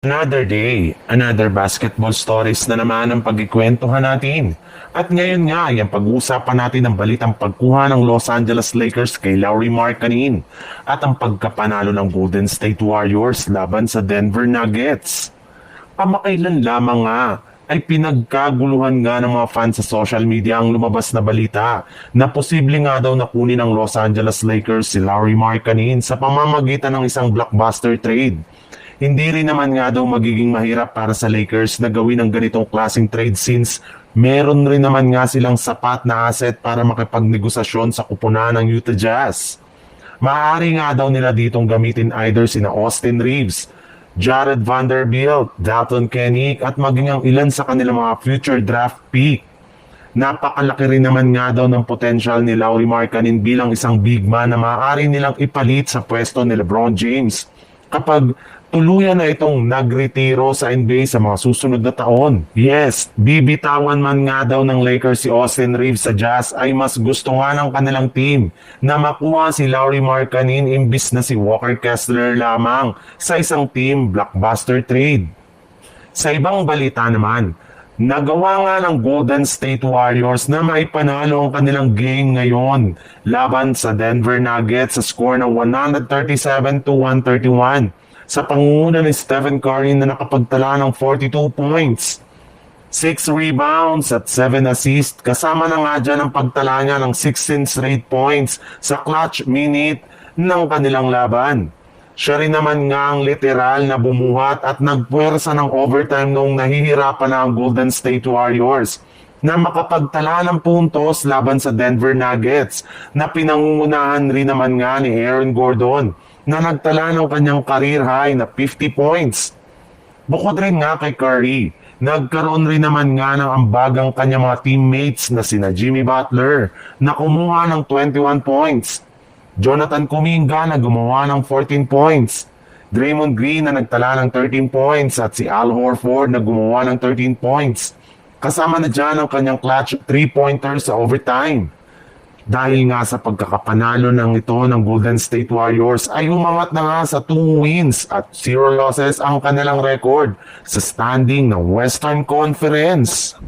Another day, another basketball stories na naman ang pagkikwentuhan natin. At ngayon nga, yung pag-uusapan natin ang balitang pagkuha ng Los Angeles Lakers kay Lauri Markkanen at ang pagkapanalo ng Golden State Warriors laban sa Denver Nuggets. Pamakailan lamang nga ay pinagkaguluhan nga ng mga fans sa social media ang lumabas na balita na posible nga daw na kunin ng Los Angeles Lakers si Lauri Markkanen sa pamamagitan ng isang blockbuster trade. Hindi rin naman nga daw magiging mahirap para sa Lakers na gawin ang ganitong klaseng trade since meron rin naman nga silang sapat na asset para makipagnegosasyon sa kupunan ng Utah Jazz. Maaari nga daw nila ditong gamitin either sina Austin Reeves, Jared Vanderbilt, Dalton Kenick at maging ang ilan sa kanilang mga future draft pick. Napakalaki rin naman nga daw ng potential ni Lauri Markkanen bilang isang big man na maaari nilang ipalit sa pwesto ni LeBron James kapag tuluyan na itong nagretiro sa NBA sa mga susunod na taon. Yes, bibitawan man nga daw ng Lakers si Austin Reeves sa Jazz ay mas gusto nga ng kanilang team na makuha si Lauri Markkanen imbis na si Walker Kessler lamang sa isang team blockbuster trade. Sa ibang balita naman, nagawa nga ng Golden State Warriors na maipanalo ang kanilang game ngayon laban sa Denver Nuggets sa score na 137-131 sa pangunguna ni Stephen Curry na nakapagtala ng 42 points, 6 rebounds at 7 assists kasama na nga dyan ang pagtala niya ng 16 straight points sa clutch minute ng kanilang laban. Siya rin naman nga ang literal na bumuhat at nagpuwersa ng overtime noong nahihirapan na ang Golden State Warriors na makapagtala ng puntos laban sa Denver Nuggets na pinangungunahan rin naman nga ni Aaron Gordon na nagtala ng kanyang career high na 50 points. Bukod rin nga kay Curry, nagkaroon rin naman nga ng ambagang kanyang mga teammates na sina Jimmy Butler na kumuha ng 21 points, Jonathan Kuminga na gumawa ng 14 points, Draymond Green na nagtala ng 13 points at si Al Horford na gumawa ng 13 points. Kasama na dyan ang kanyang clutch 3-pointer sa overtime. Dahil nga sa pagkakapanalo ng ito ng Golden State Warriors ay umangat na nga sa 2 wins at 0 losses ang kanilang record sa standing ng Western Conference.